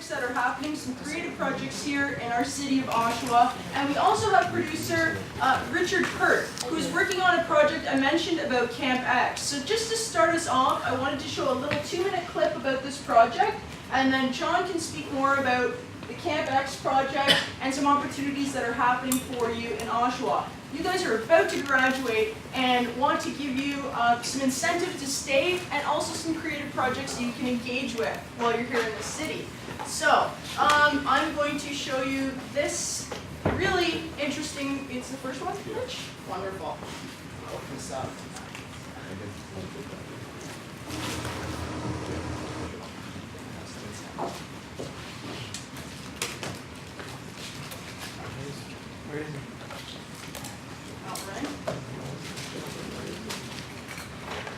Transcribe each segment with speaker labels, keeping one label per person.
Speaker 1: That are happening, some creative projects here in our City of Oshawa. And we also have producer Richard Pert, who's working on a project I mentioned about Camp-X. So just to start us off, I wanted to show a little 2-minute clip about this project, and then John can speak more about the Camp-X project and some opportunities that are happening for you in Oshawa. You guys are about to graduate and want to give you some incentive to stay and also some creative projects that you can engage with while you're here in the city. So, I'm going to show you this really interesting, it's the first one, Rich? Wonderful. Open this up.
Speaker 2: Where is it?
Speaker 1: Outright.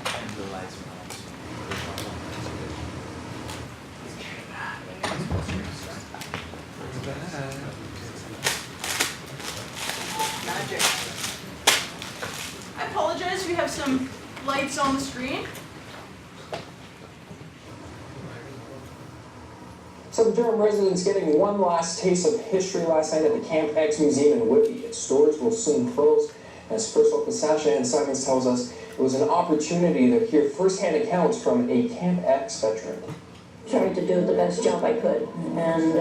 Speaker 2: And the lights are on.
Speaker 1: Magic. I apologize, we have some lights on the screen.
Speaker 3: So the Durham residents getting one last taste of history last night at the Camp-X Museum in Whitby. Its doors will soon close. As First Local Sasha and Simons tells us, it was an opportunity to hear firsthand accounts from a Camp-X veteran.
Speaker 4: Tried to do the best job I could, and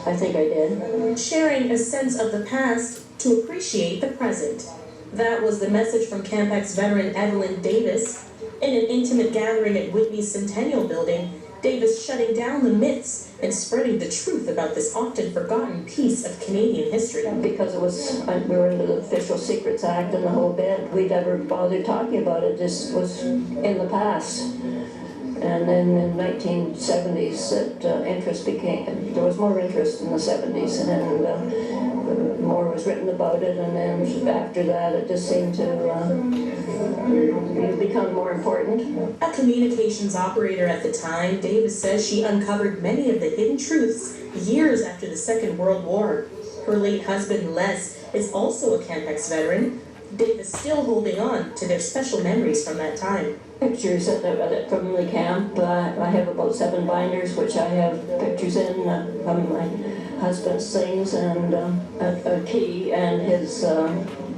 Speaker 4: I think I did. Sharing a sense of the past to appreciate the present. That was the message from Camp-X veteran Evelyn Davis. In an intimate gathering at Whitby's Centennial Building, Davis shutting down the myths and spreading the truth about this often forgotten piece of Canadian history.
Speaker 5: Because it was, we were under the Official Secrets Act and the whole bit, we never bothered talking about it. This was in the past. And then in the 1970s, interest became, there was more interest in the 70s, and more was written about it, and then after that it just seemed to become more important.
Speaker 4: A communications operator at the time, Davis says she uncovered many of the hidden truths years after the Second World War. Her late husband, Les, is also a Camp-X veteran. Davis still holding on to their special memories from that time.
Speaker 5: Pictures from the camp. I have about 7 binders, which I have pictures in of my husband's things, and a key and his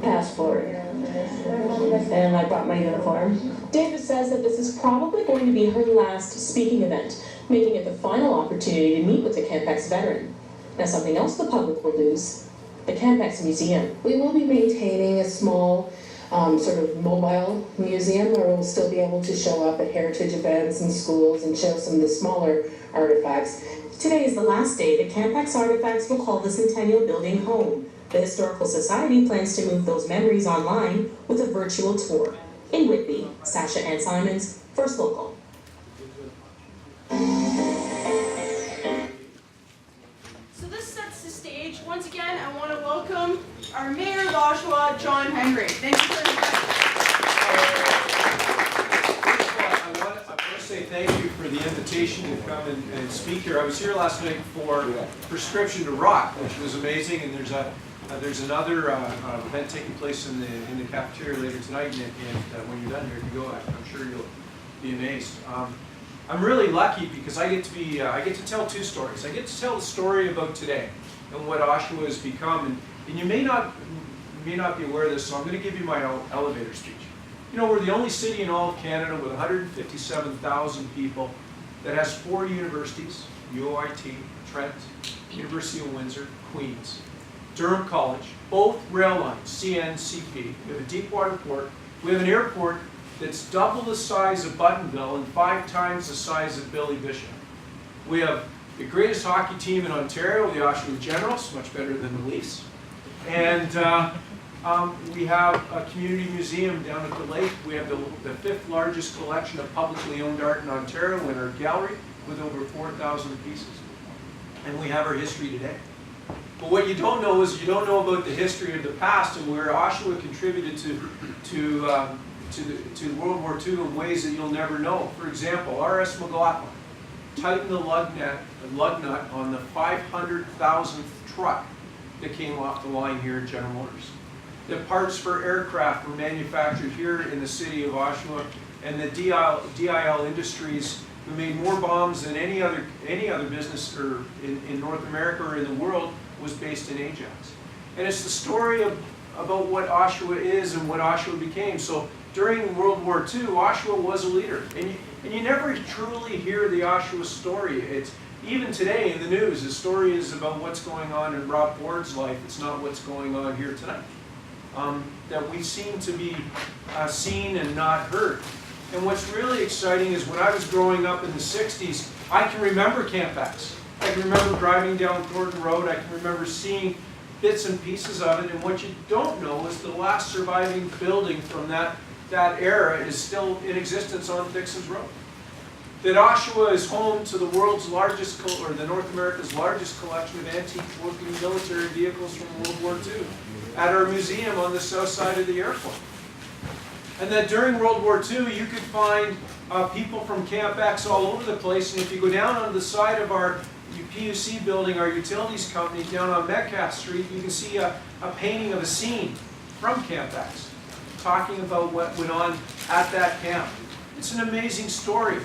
Speaker 5: passport. And I brought my uniform.
Speaker 4: Davis says that this is probably going to be her last speaking event, making it the final opportunity to meet with the Camp-X veteran. Now, something else the public will lose: the Camp-X Museum.
Speaker 6: We will be maintaining a small sort of mobile museum where we'll still be able to show up at heritage events and schools and show some of the smaller artifacts.
Speaker 4: Today is the last day the Camp-X artifacts will call the Centennial Building home. The Historical Society plans to move those memories online with a virtual tour. In Whitby, Sasha Ann Simons, First Local.
Speaker 1: So this sets the stage. Once again, I want to welcome our Mayor of Oshawa, John Henry. Thank you very much.
Speaker 7: I want to say thank you for the invitation to come and speak here. I was here last night for Prescription to Rock, which was amazing, and there's another event taking place in the cafeteria later tonight, and when you're done here, if you go, I'm sure you'll be amazed. I'm really lucky because I get to tell 2 stories. I get to tell the story about today and what Oshawa has become, and you may not be aware of this, so I'm going to give you my elevator speech. You know, we're the only city in all of Canada with 157,000 people that has 4 universities: UOIT, Trent, University of Windsor, Queen's, Durham College, both rail lines, CN, CP. We have a deep water port. We have an airport that's double the size of Buttonville and 5 times the size of Billy Bishop. We have the greatest hockey team in Ontario, the Oshawa Generals, much better than the Leafs. And we have a community museum down at the lake. We have the 5th largest collection of publicly owned art in Ontario in our gallery with over 4,000 pieces. And we have our history today. But what you don't know is you don't know about the history of the past and where Oshawa contributed to World War II in ways that you'll never know. For example, R.S. McLaughlin, tighten the lug nut on the 500,000th truck that came off the line here at General Motors. The parts for aircraft were manufactured here in the city of Oshawa, and the DIL Industries, who made more bombs than any other business or in North America or in the world, was based in Ajax. And it's the story about what Oshawa is and what Oshawa became. So during World War II, Oshawa was a leader. And you never truly hear the Oshawa story. It's, even today in the news, the story is about what's going on in Rob Ford's life. It's not what's going on here tonight. That we seem to be seen and not heard. And what's really exciting is when I was growing up in the 60s, I can remember Camp-X. I can remember driving down Thornton Road. I can remember seeing bits and pieces of it. And what you don't know is the last surviving building from that era is still in existence on Dixon's Road. That Oshawa is home to the world's largest, or the North America's largest collection of antique working military vehicles from World War II at our museum on the south side of the airport. And that during World War II, you could find people from Camp-X all over the place. And if you go down on the side of our PUC building, our utilities company, down on Metcalf Street, you can see a painting of a scene from Camp-X, talking about what went on at that camp. It's an amazing story.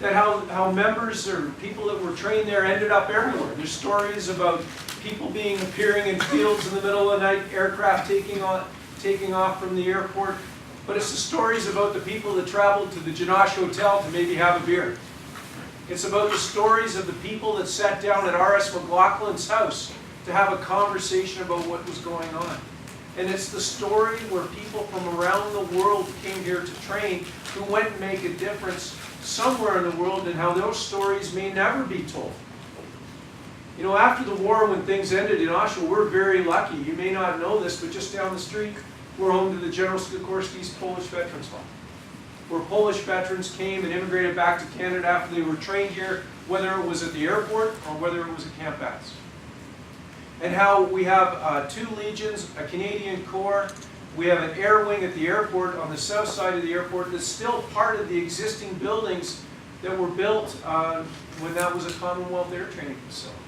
Speaker 7: That how members or people that were trained there ended up everywhere. There's stories about people appearing in fields in the middle of the night, aircraft taking off from the airport. But it's the stories about the people that traveled to the Janosh Hotel to maybe have a beer. It's about the stories of the people that sat down at R.S. McLaughlin's house to have a conversation about what was going on. And it's the story where people from around the world came here to train, who went and make a difference somewhere in the world, and how those stories may never be told. You know, after the war, when things ended in Oshawa, we're very lucky. You may not know this, but just down the street, we're home to the General Sikorski's Polish Veterans Home, where Polish veterans came and immigrated back to Canada after they were trained here, whether it was at the airport or whether it was at Camp-X. And how we have 2 legions, a Canadian Corps. We have an air wing at the airport on the south side of the airport that's still part of the existing buildings that were built when that was a Commonwealth Air Training facility.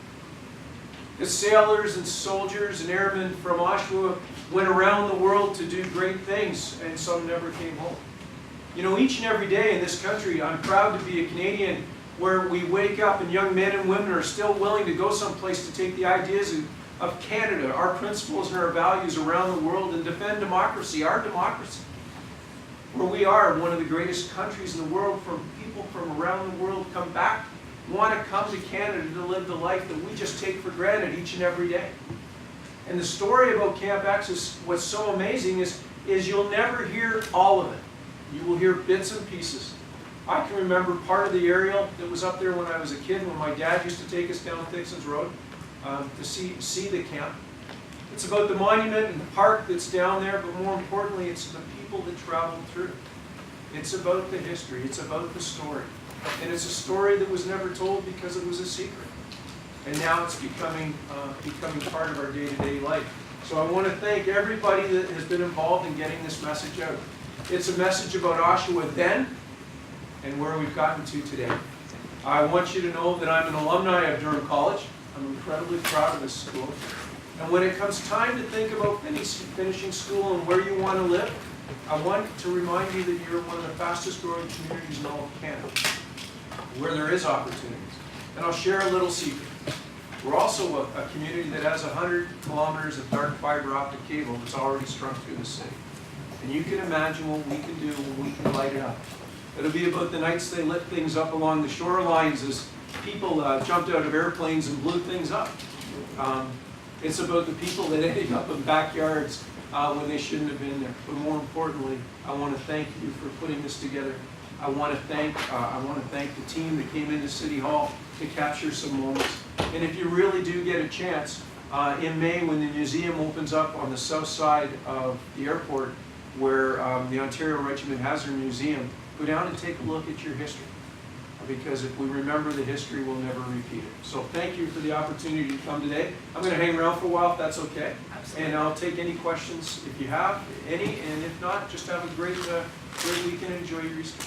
Speaker 7: The sailors and soldiers and airmen from Oshawa went around the world to do great things, and some never came home. You know, each and every day in this country, I'm proud to be a Canadian, where we wake up and young men and women are still willing to go someplace to take the ideas of Canada, our principles and our values around the world, and defend democracy, our democracy. Where we are one of the greatest countries in the world, from people from around the world come back, want to come to Canada to live the life that we just take for granted each and every day. And the story about Camp-X is what's so amazing is you'll never hear all of it. You will hear bits and pieces. I can remember part of the aerial that was up there when I was a kid, when my dad used to take us down Dixon's Road to see the camp. It's about the monument and the park that's down there, but more importantly, it's the people that traveled through. It's about the history. It's about the story. And it's a story that was never told because it was a secret. And now it's becoming part of our day-to-day life. So I want to thank everybody that has been involved in getting this message out. It's a message about Oshawa then and where we've gotten to today. I want you to know that I'm an alumni of Durham College. I'm incredibly proud of this school. And when it comes time to think about finishing school and where you want to live, I want to remind you that you're one of the fastest growing communities in all of Canada, where there is opportunities. And I'll share a little secret. We're also a community that has 100 kilometers of dark fiber optic cable that's already strung through the city. And you can imagine what we can do when we can light it up. It'll be about the nights they lit things up along the shorelines as people jumped out of airplanes and blew things up. It's about the people that ended up in backyards when they shouldn't have been there. But more importantly, I want to thank you for putting this together. I want to thank the team that came into City Hall to capture some moments. And if you really do get a chance, in May when the museum opens up on the south side of the airport, where the Ontario Regiment has their museum, go down and take a look at your history. Because if we remember the history, we'll never repeat it. So thank you for the opportunity to come today. I'm going to hang around for a while if that's okay. Absolutely. And I'll take any questions if you have any, and if not, just have a great weekend and enjoy your Easter.